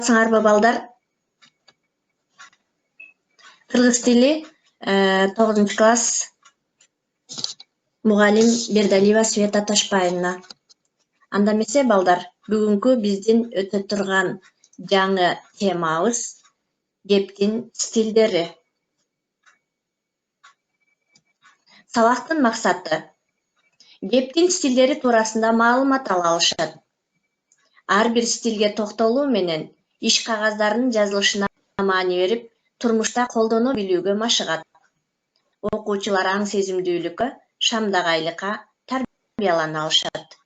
Саламатсыңарбы балдар? Кыргыз тили 9-класс мугалим Бердалиева Света Ташпаевна. Анда эмесе балдар, бүгүнкү биздин өтө турган жаңы темабыз кептин стилдери. Сабактын максаты кептин стилдери туурасында маалымат ала алышат. Ар бир стилге токтолуу менен иш кагаздарынын жазылышына маани берип, турмушта колдоно билүүгө машыгат. Окуучулар аң сезимдүүлүккө, шамдагайлыкка тарбиялана алышат.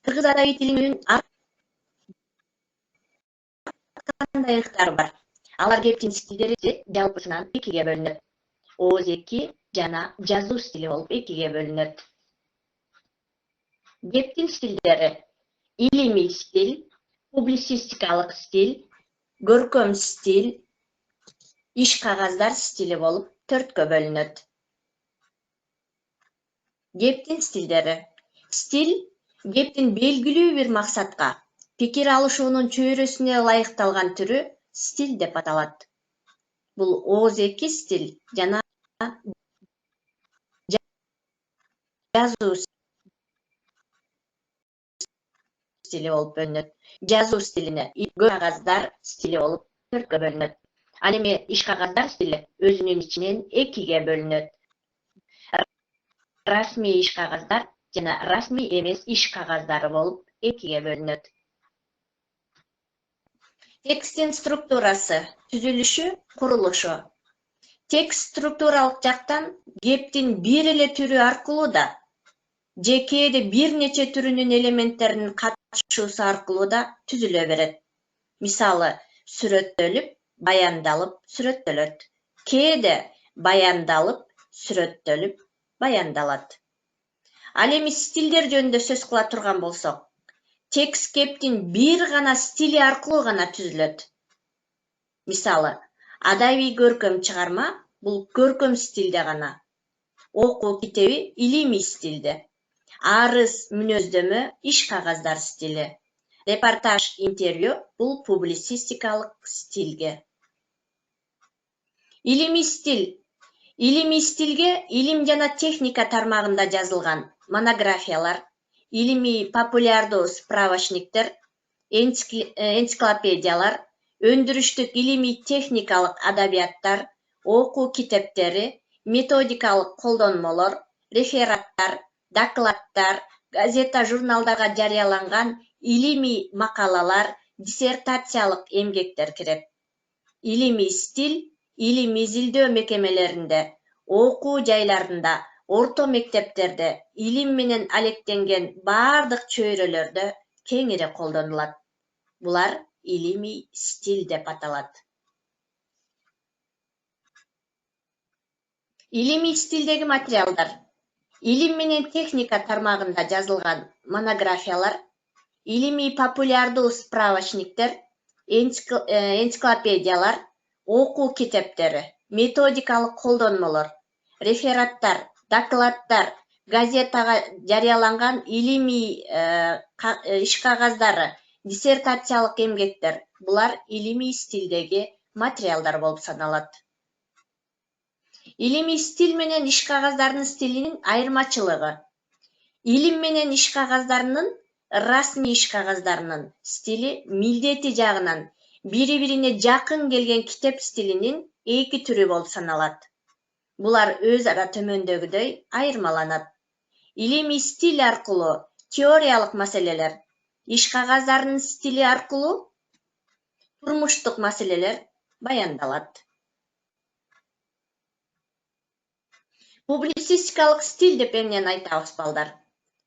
Кыргыз адаби тилинин ар кандай ыктары бар. Алар кептин стилдери жалпысынан экиге бөлүнөт. Ооз-эки жана жазуу стили болуп экиге бөлүнөт. Кептин стилдери илимий стиль, публицистикалык стиль, көркөм стиль, иш кагаздар стили болуп төрткө бөлүнөт. Кептин стилдери. Стиль кептин белгилүү бир максатка, пикир алышуунун чөйрөсүнө ылайыкталган түрү стиль деп аталат. Бул ооз-эки стиль жана жазуу стили болуп бөлүнөт. Жазуу стилине кагаздар стили болуп төрткө бөлүнөт. Ал эми иш кагаздар стили өзүнүн ичинен экиге бөлүнөт. Расмий иш кагаздар жана расмий эмес иш кагаздары болуп экиге бөлүнөт. Тексттин структурасы, түзүлүшү, курулушу. Текст структуралык жактан кептин бир эле түрү аркылуу да же кээде бир нече түрүнүн элементтеринин катышуусу аркылуу да түзүлө берет. Мисалы, сүрөттөлүп, баяндалып, сүрөттөлөт. Кээде баяндалып, сүрөттөлүп, баяндалат. Ал эми стилдер жөнүндө сөз кыла турган болсок, текст кептин бир гана стили аркылуу гана түзүлөт. Мисалы, адабий көркөм чыгарма бул көркөм стилде гана. Окуу китеби илимий стилде. Арыз мүнөздөмө иш кагаздар стили. Репортаж, интервью бул публицистикалык стилге. Илимий стиль. Илимий стилге илим жана техника тармагында жазылган монографиялар, илимий популярдуу справочниктер, энциклопедиялар, өндүрүштүк илимий техникалык адабияттар, окуу китептери, методикалык колдонмолор, рефераттар, докладтар, газета, журналдарга жарыяланган илимий макалалар, диссертациялык эмгектер кирет. Илимий стиль илим изилдөө мекемелеринде, окуу жайларында, орто мектептерде, илим менен алектенген бардык чөйрөлөрдө кеңири колдонулат. Булар илимий стиль деп аталат. Илимий стилдеги материалдар. Илим менен техника тармагында жазылган монографиялар, илимий популярдуу справочниктер, энциклопедиялар, окуу китептери, методикалык колдонмолор, рефераттар, докладтар, газетага жарыяланган илимий иш кагаздары, диссертациялык эмгектер. Булар илимий стилдеги материалдар болуп саналат. Илимий стиль менен иш кагаздарынын стилинин айырмачылыгы. Илим менен иш кагаздарынын, расмий иш кагаздарынын стили милдети жагынан бири-бирине жакын келген китеп стилинин эки түрү болуп саналат. Булар өз ара төмөндөгүдөй айырмаланат. Илимий стиль аркылуу теориялык маселелер, иш кагаздарынын стили аркылуу турмуштук маселелер баяндалат. Публицистикалык стиль деп эмнени айтабыз балдар?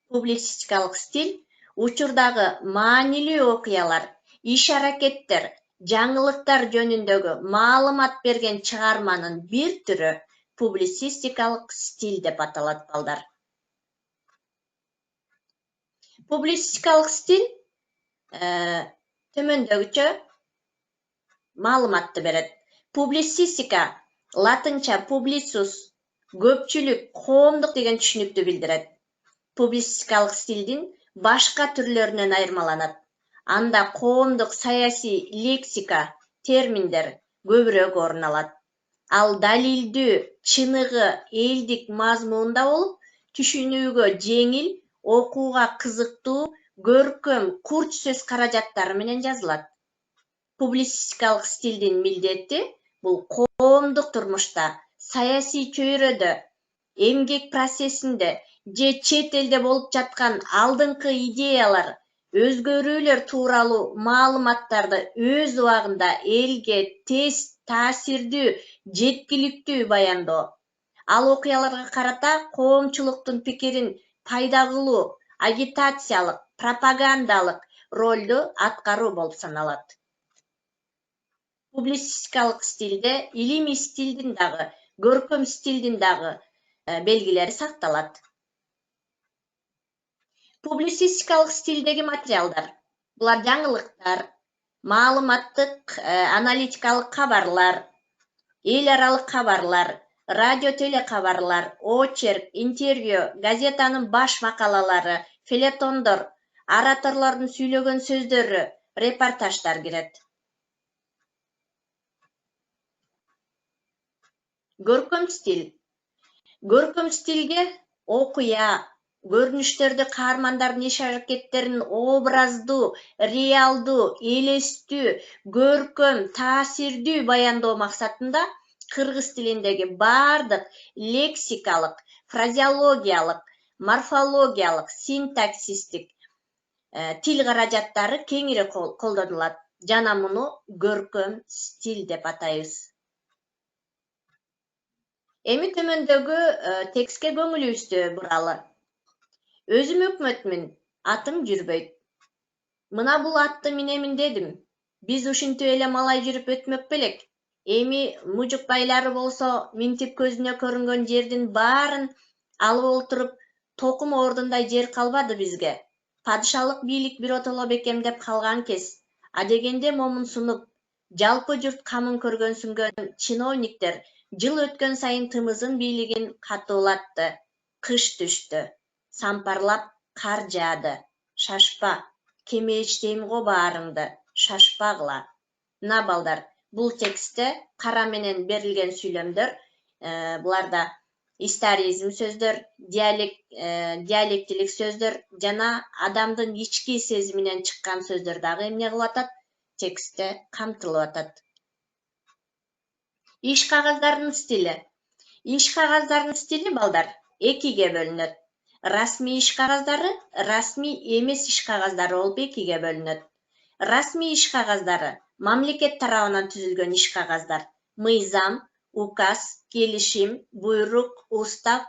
Публицистикалык стиль учурдагы маанилүү окуялар, иш-аракеттер, жаңылыктар жөнүндөгү маалымат берген чыгарманын бир түрү публицистикалык стиль деп аталат балдар. Публицистикалык стиль төмөндөгүчө маалыматты берет. Публицистика латынча publicus көпчүлүк, коомдук деген түшүнүктү билдирет. Публицистикалык стилдин башка түрлөрүнөн айырмаланат. Анда коомдук саясий лексика, терминдер көбүрөөк орун алат. Ал далилдүү, чыныгы, элдик мазмунда болуп, түшүнүүгө жеңил, окууга кызыктуу, көркөм, курч сөз каражаттары менен жазылат. Публицистикалык стилдин милдети бул коомдук турмушта, саясий чөйрөдө, эмгек процессинде же чет элде болуп жаткан алдыңкы идеялар, өзгөрүүлөр тууралуу маалыматтарды өз убагында элге тез, таасирдүү, жеткиликтүү баяндоо. Ал окуяларга карата коомчулуктун пикирин пайда кылуу, агитациялык, пропагандалык ролду аткаруу болуп саналат. Публицистикалык стилде илимий стилдин дагы, көркөм стилдин дагы белгилери сакталат. Публицистикалык стилдеги материалдар. Булар жаңылыктар, маалыматтык аналитикалык кабарлар, эл аралык кабарлар, радио телекабарлар, очерк, интервью, газетанын баш макалалары, фельетондор, ораторлордун сүйлөгөн сөздөрү, репортаждар кирет. Көркөм стил. Көркөм стилге окуя, көрүнүштөрдү каармандардын иш-аракеттерин образдуу, реалдуу, элестүү, көркөм, таасирдүү баяндоо максатында кыргыз тилиндеги бардык лексикалык, фразеологиялык, морфологиялык, синтаксистик тил каражаттары кеңири колдонулат. Жана муну көркөм стил деп атайбыз. Эми төмөндөгү текстке көңүлүбүздү буралы. Өзүм өкмөтмүн, атым жүрбөйт. Мына бул атты минемин дедим. Биз ушинтип эле малай жүрүп өтмөк белек. Эми мужук байлары болсо минтип көзүнө көрүнгөн жердин баарын алып олтуруп, токум ордундай жер калбады бизге. Падышалык бийлик биротоло бекемдеп калган кез. А дегенде момун сунуп, жалпы журт камын көргөнсүнгөн чиновниктер жыл өткөн сайын тымызын бийлигин катуулатты. Кыш түштү. Сампарлап кар жаады. Шашпа. Кемейиштейм го баарыңды. Шашпагыла. Мына балдар, бул текстте кара менен берилген сүйлөмдөр, буларда историзм сөздөр, диалектилик сөздөр жана адамдын ички сезиминен чыккан сөздөр дагы эмне кылып атат? Текстте камтылып атат. Иш кагаздарынын стили. Иш кагаздарынын стили балдар экиге бөлүнөт. Расмий иш кагаздары, расмий эмес иш кагаздары болуп экиге бөлүнөт. Расмий иш кагаздары мамлекет тарабынан түзүлгөн иш кагаздар. Мыйзам, указ, келишим, буйрук, устав,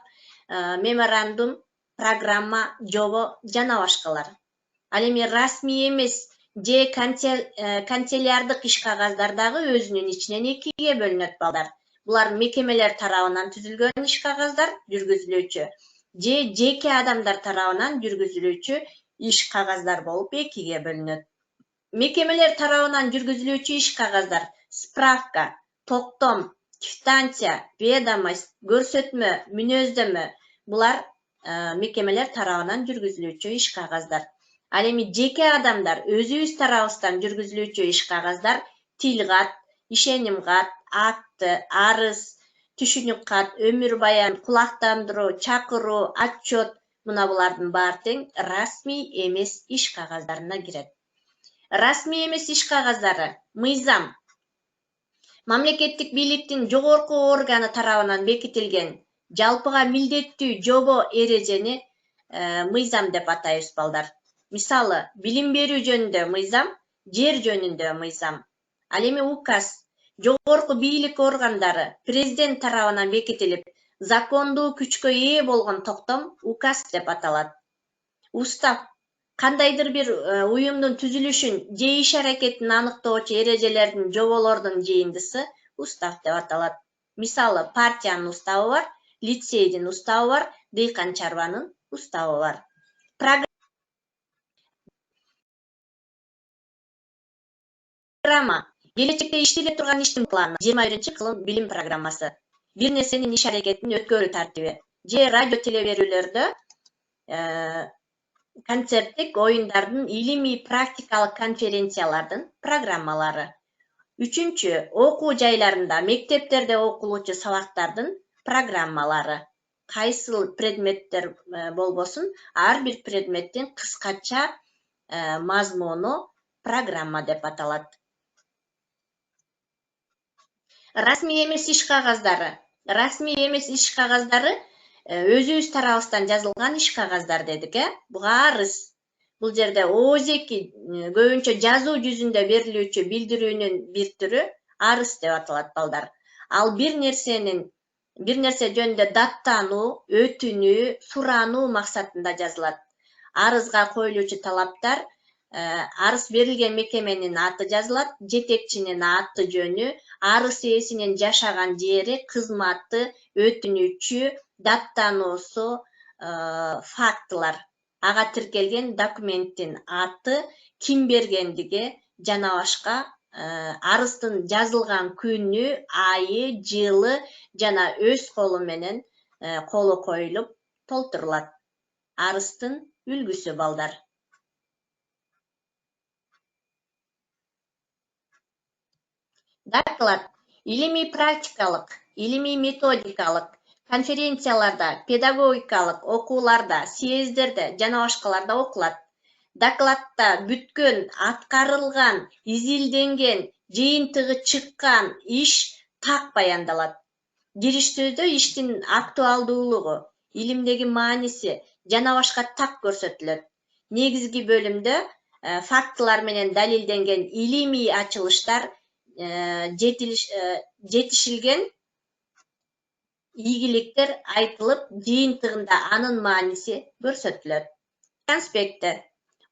меморандум, программа, жобо жана башкалар. Ал эми расмий эмес же канцеляриялык иш кагаздар дагы өзүнүн ичинен экиге бөлүнөт балдар. Булар мекемелер тарабынан түзүлгөн иш кагаздар, жүргүзүлүүчү, же жеке адамдар тарабынан жүргүзүлүүчү иш кагаздар болуп экиге бөлүнөт. Мекемелер тарабынан жүргүзүлүүчү иш кагаздар справка, токтом, квитанция, ведомость, көрсөтмө, мүнөздөмө. Булар мекемелер тарабынан жүргүзүлүүчү иш кагаздар. Ал эми жеке адамдар өзүбүз тарабыбыздан жүргүзүлүүчү иш кагаздар тил кат, ишеним кат, акты, арыз, түшүнүк кат, өмүр баян, кулактандыруу, чакыруу, отчет. Мына булардын баары тең расмий эмес иш кагаздарына кирет. Расмий эмес иш кагаздары мыйзам. Мамлекеттик бийликтин жогорку органы тарабынан бекитилген жалпыга милдеттүү жобо эрежени мыйзам деп атайбыз балдар. Мисалы, билим берүү жөнүндө мыйзам, жер жөнүндө мыйзам. Ал эми указ жогорку бийлик органдары президент тарабынан бекитилип, закондуу күчкө ээ болгон токтом указ деп аталат. Устав кандайдыр бир уюмдун түзүлүшүн же иш аракетин аныктоочу эрежелердин, жоболордун жыйындысы устав деп аталат. Мисалы, партиянын уставы бар, лицейдин уставы бар, дыйкан чарбанын уставы бар. Программа келечекте иштеле турган иштин планы, 21-кылым билим программасы, бир нерсенин иш аракетин өткөрүү тартиби, же радио телеберүүлөрдө концерттик оюндардын илимий практикалык конференциялардын программалары. Үчүнчү, окуу жайларында, мектептерде окулуучу сабактардын программалары. Кайсыл предметтер болбосун, ар бир предметтин кыскача мазмуну программа деп аталат. Расмий эмес иш кагаздары. Расмий эмес иш кагаздары өзүбүз тарабыбыздан жазылган иш кагаздар дедик, буга арыз. Бул жерде ООЗеки көбүнчө жазуу жүзүндө берилүүчү билдирүүнүн бир түрү арыз деп аталат балдар. Ал бир нерсе жөнүндө даттануу, өтүнүү, сурануу максатында жазылат. Арызга коюлуучу талаптар: арыз берилген мекеменин аты жазылат, жетекчинин аты жөнү, арыз ээсинин жашаган жери, кызматы, өтүнүчү, даттануусу, фактылар, ага тиркелген документтин аты, ким бергендиги жана башка, арыздын жазылган күнү, айы, жылы жана өз колу менен колу коюлуп толтурулат. Арыздын үлгүсү балдар. Доклад илимий практикалык, илимий методикалык конференцияларда, педагогикалык окууларда, съездерде жана башкаларда окулат. Докладта бүткөн, аткарылган, изилденген, жыйынтыгы чыккан иш так баяндалат. Кириштөөдө иштин актуалдуулугу, илимдеги мааниси жана башка так көрсөтүлөт. Негизги бөлүмдө фактылар менен далилденген илимий ачылыштар, жетишилген ийгиликтер айтылып, жыйынтыгында анын мааниси көрсөтүлөт. Конспектте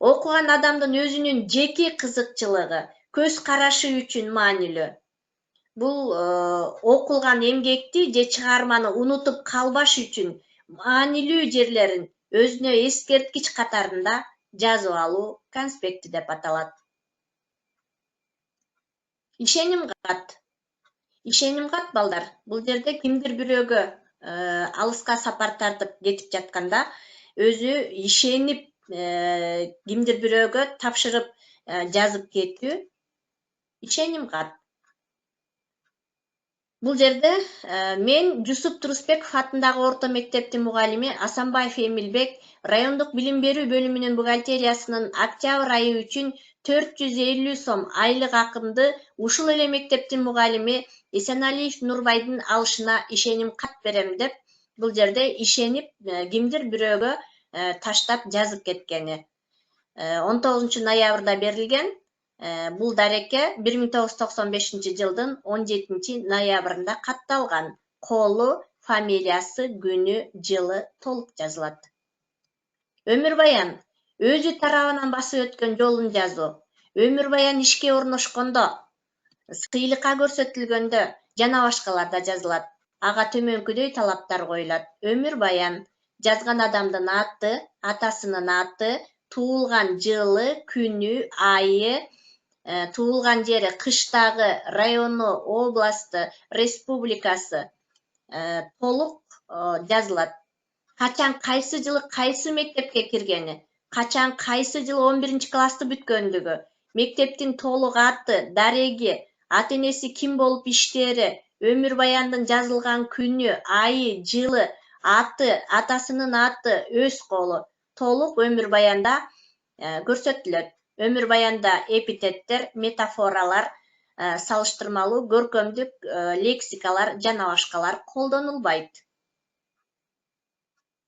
окуган адамдын өзүнүн жеке кызыкчылыгы, көз карашы үчүн маанилүү. Бул окулган эмгекти же чыгарманы унутуп калбаш үчүн маанилүү жерлерин өзүнө эскерткич катарында жазып алуу конспекти деп аталат. Ишеним кат. Ишеним кат балдар. Бул жерде кимдир бирөөгө алыска сапар тартып кетип жатканда өзү ишенип кимдир бирөөгө тапшырып жазып кетүү ишеним кат. Бул жерде мен Жусуп Турусбеков атындагы орто мектептин мугалими Асанбаев Эмилбек райондук билим берүү бөлүмүнүн бухгалтериясынын октябрь айы үчүн 450 сом айлык акымды ушул эле мектептин мугалими Эсеналиев Нурбайдын алышына ишеним кат берем деп, бул жерде ишенип кимдир бирөөгө таштап жазып кеткени. 19 ноябрда берилген. Бул дареке 1995 жылдын 17 ноябрында катталган. Колу, фамилиясы, күнү, жылы толук жазылат. Өмүрбаян өзү тарабынан басып өткөн жолун жазуу. Өмүрбаян ишке орношкондо, сыйлыкка көрсөтүлгөндө жана башкаларда жазылат. Ага төмөнкүдөй талаптар коюлат. Өмүрбаян жазган адамдын аты, атасынын аты, туулган жылы, күнү, айы, туулган жери кыштагы, району, областы, республикасы толук жазылат. Качан кайсы жылы кайсы мектепке киргени, качан кайсы жылы 11 классты бүткөндүгү, мектептин толук аты, дареги, ата энеси ким болуп иштери, өмүрбаяндын жазылган күнү, айы, жылы, аты, атасынын аты, өз колу толук өмүрбаянда көрсөтүлөт. Өмүрбаянда эпитеттер, метафоралар, салыштырмалуу, көркөмдүк лексикалар жана башкалар колдонулбайт.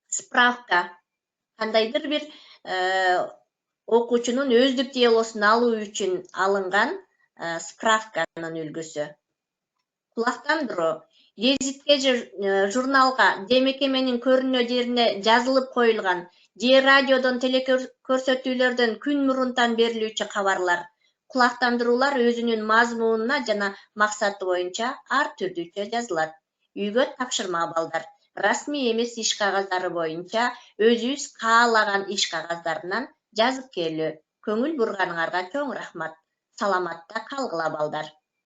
Справка. Кандайдыр бир окуучунун өздүк делосун алуу үчүн алынган справканын үлгүсү. Кулактандыруу. Гезитке же журналга же мекеменин көрүнө жерине жазылып коюлган же радиодон телекөрсөтүүлөрдөн күн мурунтан берилүүчү кабарлар. Кулактандыруулар өзүнүн мазмунуна жана максаты боюнча ар түрдүүчө жазылат. Үйгө тапшырма балдар. Расмий эмес иш кагаздары боюнча өзүбүз каалаган иш кагаздарынан жазып келүү. Көңүл бурганыңарга чоң рахмат. Саламатта калгыла балдар.